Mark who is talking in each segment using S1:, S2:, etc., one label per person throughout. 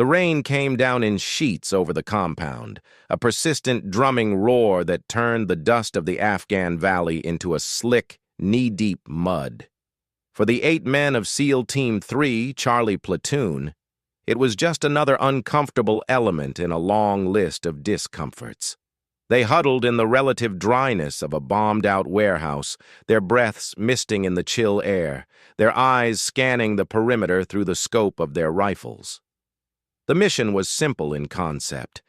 S1: The rain came down in sheets over the compound, a persistent drumming roar that turned the dust of the Afghan valley into a slick, knee-deep mud. For the 8 men of SEAL Team 3, Charlie Platoon, it was just another uncomfortable element in a long list of discomforts. They huddled in the relative dryness of a bombed-out warehouse, their breaths misting in the chill air, their eyes scanning the perimeter through the scope of their rifles. The mission was simple in concept,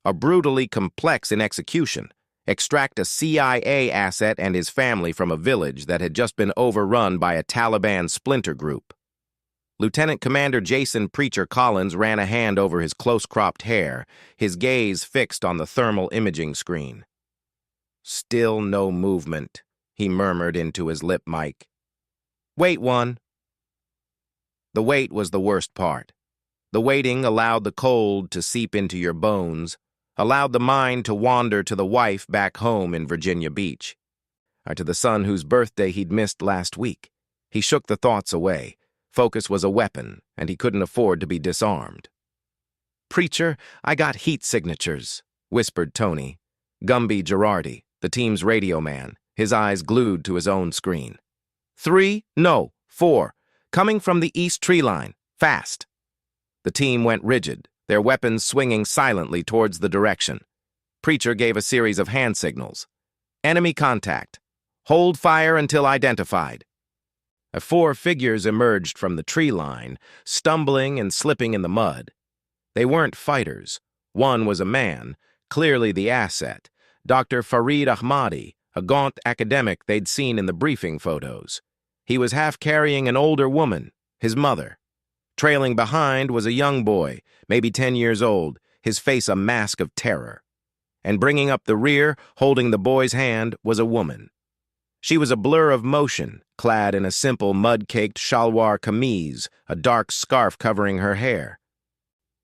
S1: a brutally complex in execution. Extract a CIA asset and his family from a village that had just been overrun by a Taliban splinter group. Lieutenant Commander Jason Preacher Collins ran a hand over his close-cropped hair, his gaze fixed on the thermal imaging screen. "Still no movement," he murmured into his lip mic. "Wait one." The wait was the worst part. The waiting allowed the cold to seep into your bones, allowed the mind to wander to the wife back home in Virginia Beach, or to the son whose birthday he'd missed last week. He shook the thoughts away. Focus was a weapon, and he couldn't afford to be disarmed. "Preacher, I got heat signatures," whispered Tony. Gumby Girardi, the team's radio man, his eyes glued to his own screen. 3, no, 4, coming from the east tree line, fast." The team went rigid, their weapons swinging silently towards the direction. Preacher gave a series of hand signals. "Enemy contact. Hold fire until identified." 4 figures emerged from the tree line, stumbling and slipping in the mud. They weren't fighters. One was a man, clearly the asset, Dr. Farid Ahmadi, a gaunt academic they'd seen in the briefing photos. He was half carrying an older woman, his mother. Trailing behind was a young boy, maybe 10 years old, his face a mask of terror. And bringing up the rear, holding the boy's hand, was a woman. She was a blur of motion, clad in a simple mud-caked shalwar kameez, a dark scarf covering her hair.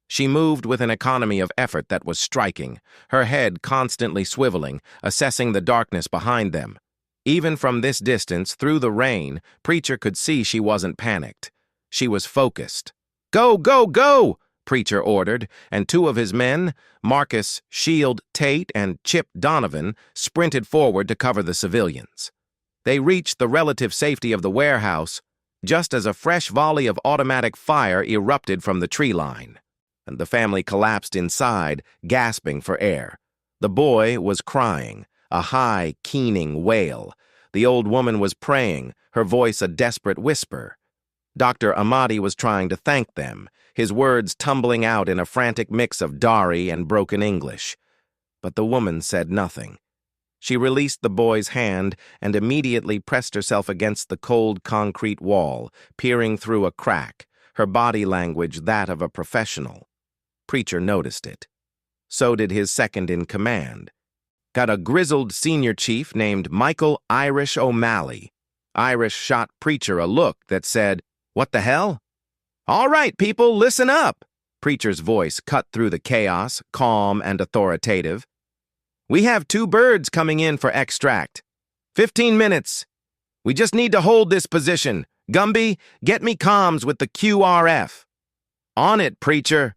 S1: She moved with an economy of effort that was striking, her head constantly swiveling, assessing the darkness behind them. Even from this distance, through the rain, Preacher could see she wasn't panicked. She was focused. "Go, go, go!" Preacher ordered, and 2 of his men, Marcus Shield Tate and Chip Donovan, sprinted forward to cover the civilians. They reached the relative safety of the warehouse just as a fresh volley of automatic fire erupted from the tree line, and the family collapsed inside, gasping for air. The boy was crying, a high, keening wail. The old woman was praying, her voice a desperate whisper. Dr. Ahmadi was trying to thank them, his words tumbling out in a frantic mix of Dari and broken English. But the woman said nothing. She released the boy's hand and immediately pressed herself against the cold concrete wall, peering through a crack, her body language that of a professional. Preacher noticed it. So did his second-in-command. Got a grizzled senior chief named Michael Irish O'Malley. Irish shot Preacher a look that said, "What the hell?" "All right, people, listen up." Preacher's voice cut through the chaos, calm and authoritative. "We have 2 birds coming in for extract. 15 minutes. We just need to hold this position. Gumby, get me comms with the QRF." "On it, Preacher."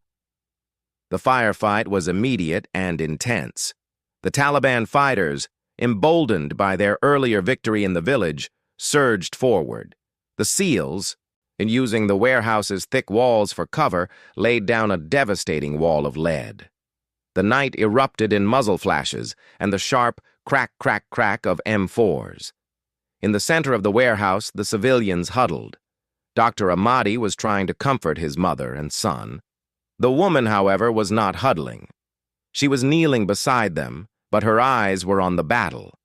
S1: The firefight was immediate and intense. The Taliban fighters, emboldened by their earlier victory in the village, surged forward. The SEALs, in using the warehouse's thick walls for cover, laid down a devastating wall of lead. The night erupted in muzzle flashes and the sharp crack, crack, crack of M4s. In the center of the warehouse, the civilians huddled. Dr. Ahmadi was trying to comfort his mother and son. The woman, however, was not huddling. She was kneeling beside them, but her eyes were on the battle.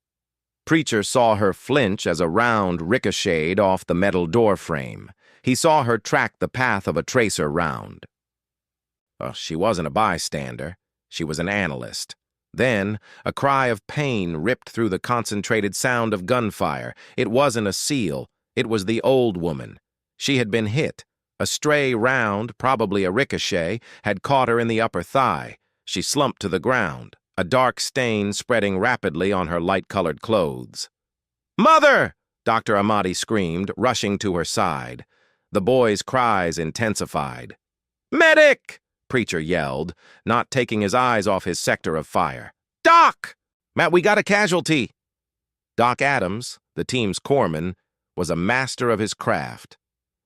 S1: Preacher saw her flinch as a round ricocheted off the metal door frame. He saw her track the path of a tracer round. She wasn't a bystander. She was an analyst. Then, a cry of pain ripped through the concentrated sound of gunfire. It wasn't a SEAL. It was the old woman. She had been hit. A stray round, probably a ricochet, had caught her in the upper thigh. She slumped to the ground, a dark stain spreading rapidly on her light-colored clothes. "Mother!" Dr. Ahmadi screamed, rushing to her side. The boy's cries intensified. "Medic!" Preacher yelled, not taking his eyes off his sector of fire. "Doc! Matt, we got a casualty!" Doc Adams, the team's corpsman, was a master of his craft.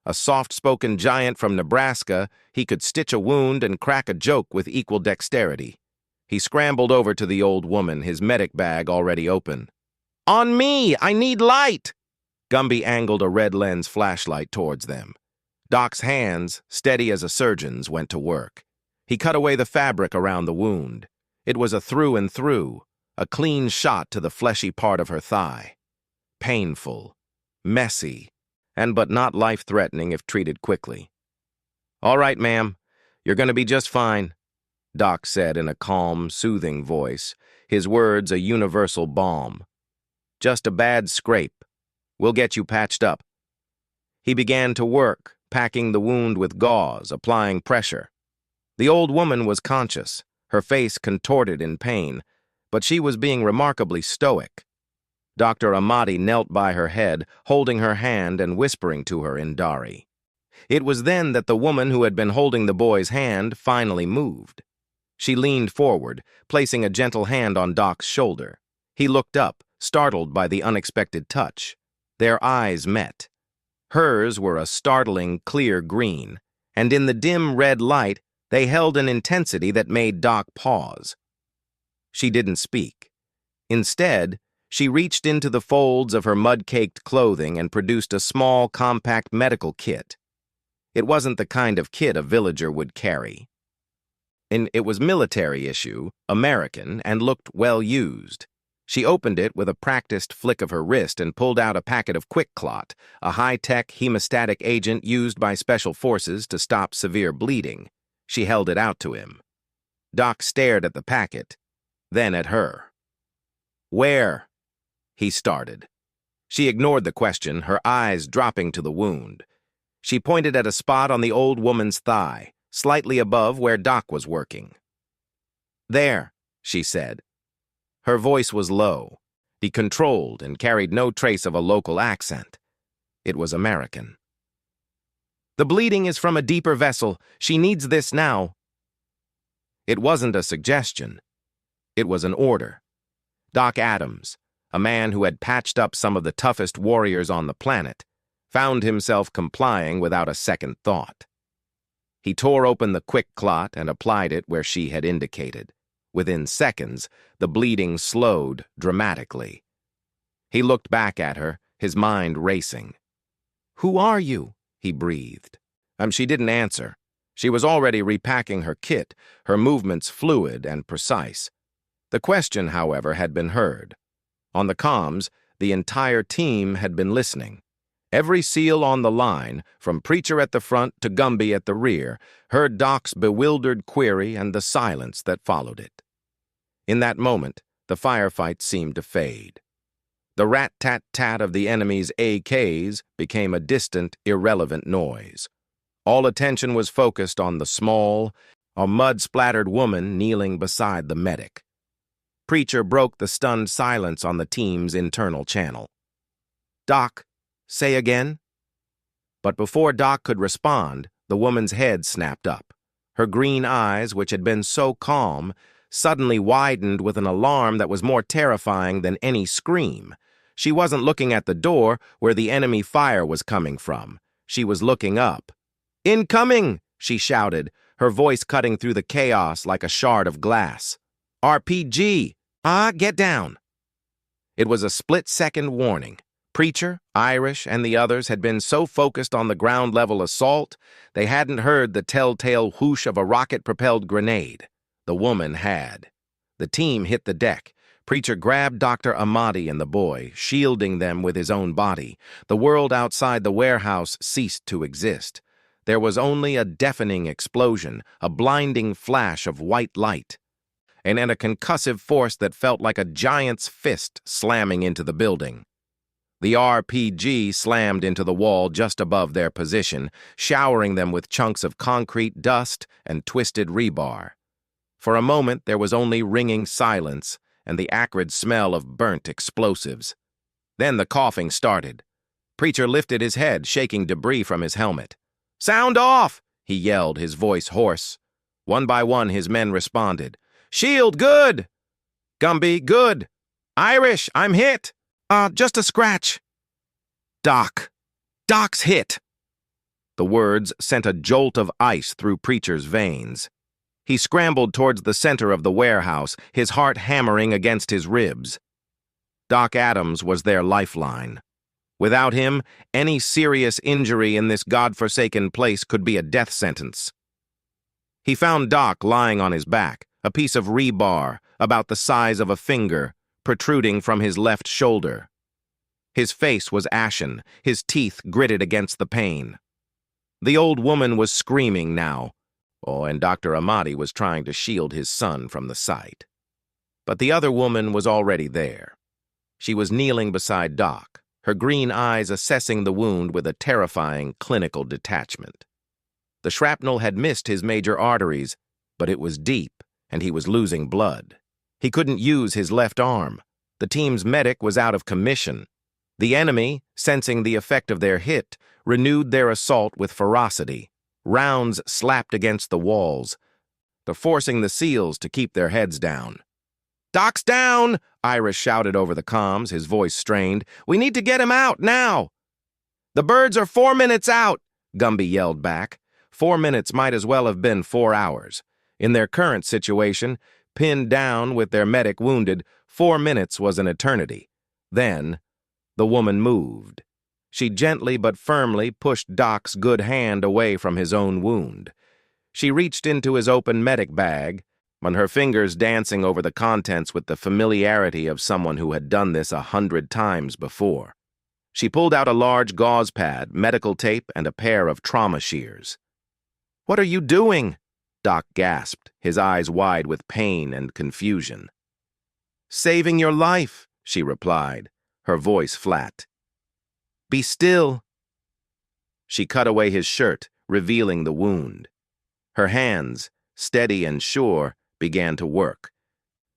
S1: A soft-spoken giant from Nebraska, he could stitch a wound and crack a joke with equal dexterity. He scrambled over to the old woman, his medic bag already open. "On me! I need light!" Gumby angled a red lens flashlight towards them. Doc's hands, steady as a surgeon's, went to work. He cut away the fabric around the wound. It was a through and through, a clean shot to the fleshy part of her thigh. Painful, messy, but not life-threatening if treated quickly. "All right, ma'am. You're going to be just fine," Doc said in a calm, soothing voice, his words a universal balm. "Just a bad scrape. We'll get you patched up." He began to work, packing the wound with gauze, applying pressure. The old woman was conscious, her face contorted in pain, but she was being remarkably stoic. Dr. Amati knelt by her head, holding her hand and whispering to her in Dari. It was then that the woman who had been holding the boy's hand finally moved. She leaned forward, placing a gentle hand on Doc's shoulder. He looked up, startled by the unexpected touch. Their eyes met. Hers were a startling, clear green, and in the dim red light, they held an intensity that made Doc pause. She didn't speak. Instead, she reached into the folds of her mud-caked clothing and produced a small, compact medical kit. It wasn't the kind of kit a villager would carry. It was military issue, American, and looked well used. She opened it with a practiced flick of her wrist and pulled out a packet of Quick Clot, a high-tech hemostatic agent used by special forces to stop severe bleeding. She held it out to him. Doc stared at the packet, then at her. "Where?" he started. She ignored the question, her eyes dropping to the wound. She pointed at a spot on the old woman's thigh, slightly above where Doc was working. "There," she said. Her voice was low, controlled, and carried no trace of a local accent. It was American. "The bleeding is from a deeper vessel. She needs this now." It wasn't a suggestion. It was an order. Doc Adams, a man who had patched up some of the toughest warriors on the planet, found himself complying without a second thought. He tore open the Quick Clot and applied it where she had indicated. Within seconds, the bleeding slowed dramatically. He looked back at her, his mind racing. "Who are you?" he breathed. She didn't answer. She was already repacking her kit, her movements fluid and precise. The question, however, had been heard. On the comms, the entire team had been listening. Every SEAL on the line, from Preacher at the front to Gumby at the rear, heard Doc's bewildered query and the silence that followed it. In that moment, the firefight seemed to fade. The rat-tat-tat of the enemy's AKs became a distant, irrelevant noise. All attention was focused on the small, mud-splattered woman kneeling beside the medic. Preacher broke the stunned silence on the team's internal channel. "Doc, say again?" But before Doc could respond, the woman's head snapped up. Her green eyes, which had been so calm, suddenly widened with an alarm that was more terrifying than any scream. She wasn't looking at the door where the enemy fire was coming from. She was looking up. "Incoming!" she shouted, her voice cutting through the chaos like a shard of glass. "RPG! Get down!" It was a split-second warning. Preacher, Irish, and the others had been so focused on the ground-level assault, they hadn't heard the telltale whoosh of a rocket-propelled grenade. The woman had. The team hit the deck. Preacher grabbed Dr. Amati and the boy, shielding them with his own body. The world outside the warehouse ceased to exist. There was only a deafening explosion, a blinding flash of white light, and a concussive force that felt like a giant's fist slamming into the building. The RPG slammed into the wall just above their position, showering them with chunks of concrete dust and twisted rebar. For a moment, there was only ringing silence and the acrid smell of burnt explosives. Then the coughing started. Preacher lifted his head, shaking debris from his helmet. "Sound off!" he yelled, his voice hoarse. One by one, his men responded. "Shield, good! Gumby, good! Irish, I'm hit! Just a scratch." "Doc! Doc's hit!" The words sent a jolt of ice through Preacher's veins. He scrambled towards the center of the warehouse, his heart hammering against his ribs. Doc Adams was their lifeline. Without him, any serious injury in this godforsaken place could be a death sentence. He found Doc lying on his back, a piece of rebar about the size of a finger protruding from his left shoulder. His face was ashen, his teeth gritted against the pain. The old woman was screaming now, and Dr. Amati was trying to shield his son from the sight. But the other woman was already there. She was kneeling beside Doc, her green eyes assessing the wound with a terrifying clinical detachment. The shrapnel had missed his major arteries, but it was deep, and he was losing blood. He couldn't use his left arm. The team's medic was out of commission. The enemy, sensing the effect of their hit, renewed their assault with ferocity. Rounds slapped against the walls, forcing the SEALs to keep their heads down. "Doc's down!" Irish shouted over the comms, his voice strained. "We need to get him out, now!" "The birds are 4 minutes out!" Gumby yelled back. 4 minutes might as well have been 4 hours. In their current situation, pinned down with their medic wounded, 4 minutes was an eternity. Then, the woman moved. She gently but firmly pushed Doc's good hand away from his own wound. She reached into his open medic bag, on her fingers dancing over the contents with the familiarity of someone who had done this 100 times before. She pulled out a large gauze pad, medical tape, and a pair of trauma shears. "What are you doing?" Doc gasped, his eyes wide with pain and confusion. "Saving your life," she replied, her voice flat. "Be still." She cut away his shirt, revealing the wound. Her hands, steady and sure, began to work.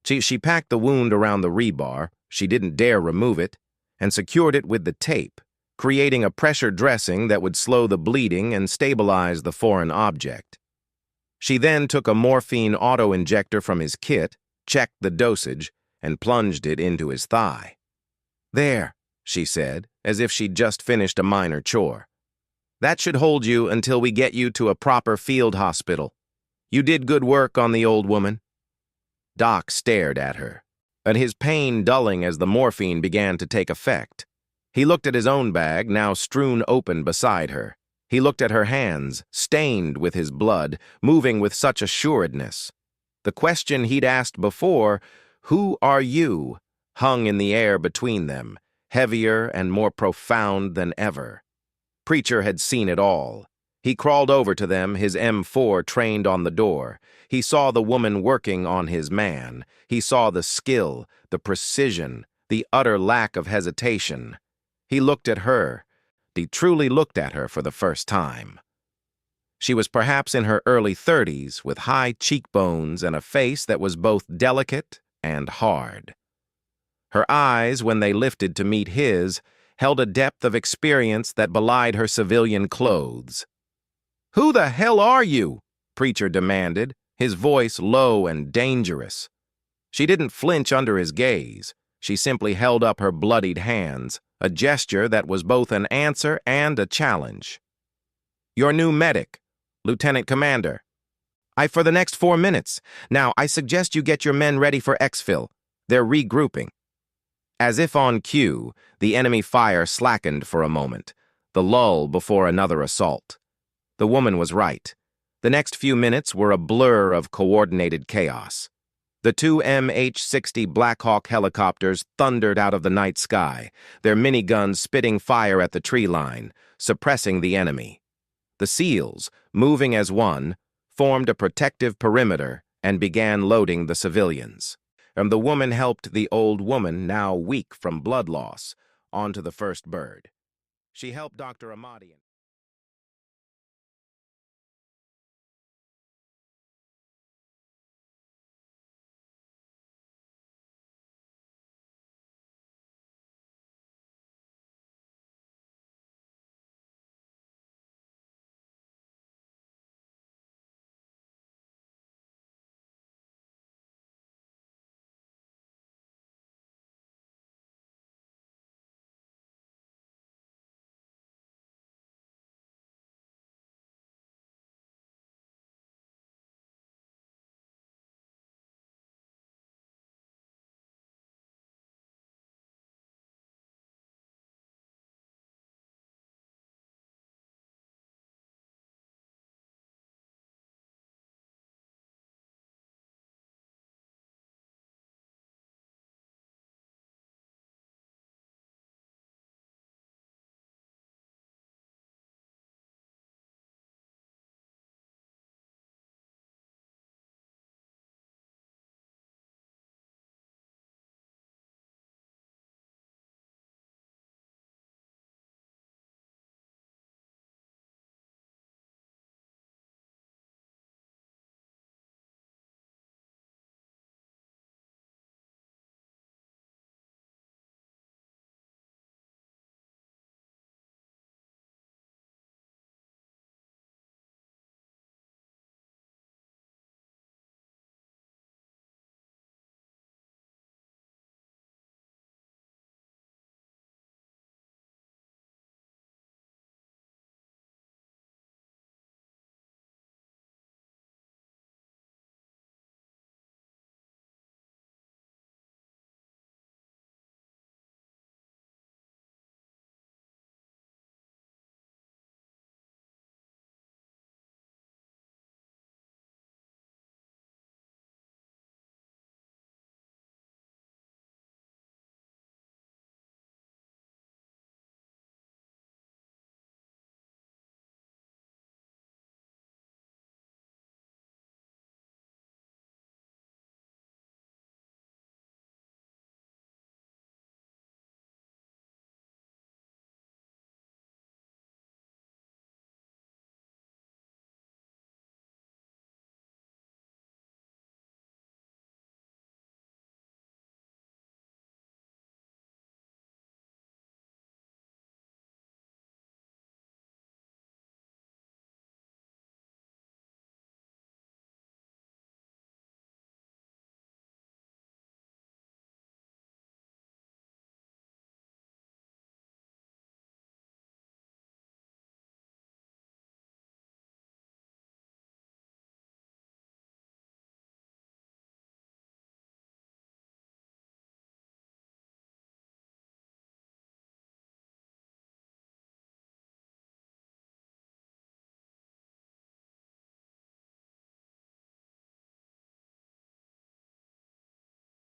S1: She packed the wound around the rebar, she didn't dare remove it, and secured it with the tape, creating a pressure dressing that would slow the bleeding and stabilize the foreign object. She then took a morphine auto-injector from his kit, checked the dosage, and plunged it into his thigh. "There," she said, as if she'd just finished a minor chore. "That should hold you until we get you to a proper field hospital. You did good work on the old woman." Doc stared at her, and his pain dulling as the morphine began to take effect. He looked at his own bag, now strewn open beside her. He looked at her hands, stained with his blood, moving with such assuredness. The question he'd asked before, "Who are you?" hung in the air between them, heavier and more profound than ever. Preacher had seen it all. He crawled over to them, his M4 trained on the door. He saw the woman working on his man. He saw the skill, the precision, the utter lack of hesitation. He looked at her. He truly looked at her for the first time. She was perhaps in her early 30s, with high cheekbones and a face that was both delicate and hard. Her eyes, when they lifted to meet his, held a depth of experience that belied her civilian clothes. "Who the hell are you?" Preacher demanded, his voice low and dangerous. She didn't flinch under his gaze. She simply held up her bloodied hands, a gesture that was both an answer and a challenge. "Your new medic, Lieutenant Commander. For the next 4 minutes. Now, I suggest you get your men ready for exfil. They're regrouping." As if on cue, the enemy fire slackened for a moment, the lull before another assault. The woman was right. The next few minutes were a blur of coordinated chaos. The 2 MH-60 Black Hawk helicopters thundered out of the night sky, their miniguns spitting fire at the tree line, suppressing the enemy. The SEALs, moving as one, formed a protective perimeter and began loading the civilians. And the woman helped the old woman, now weak from blood loss, onto the first bird. She helped Dr. Amati.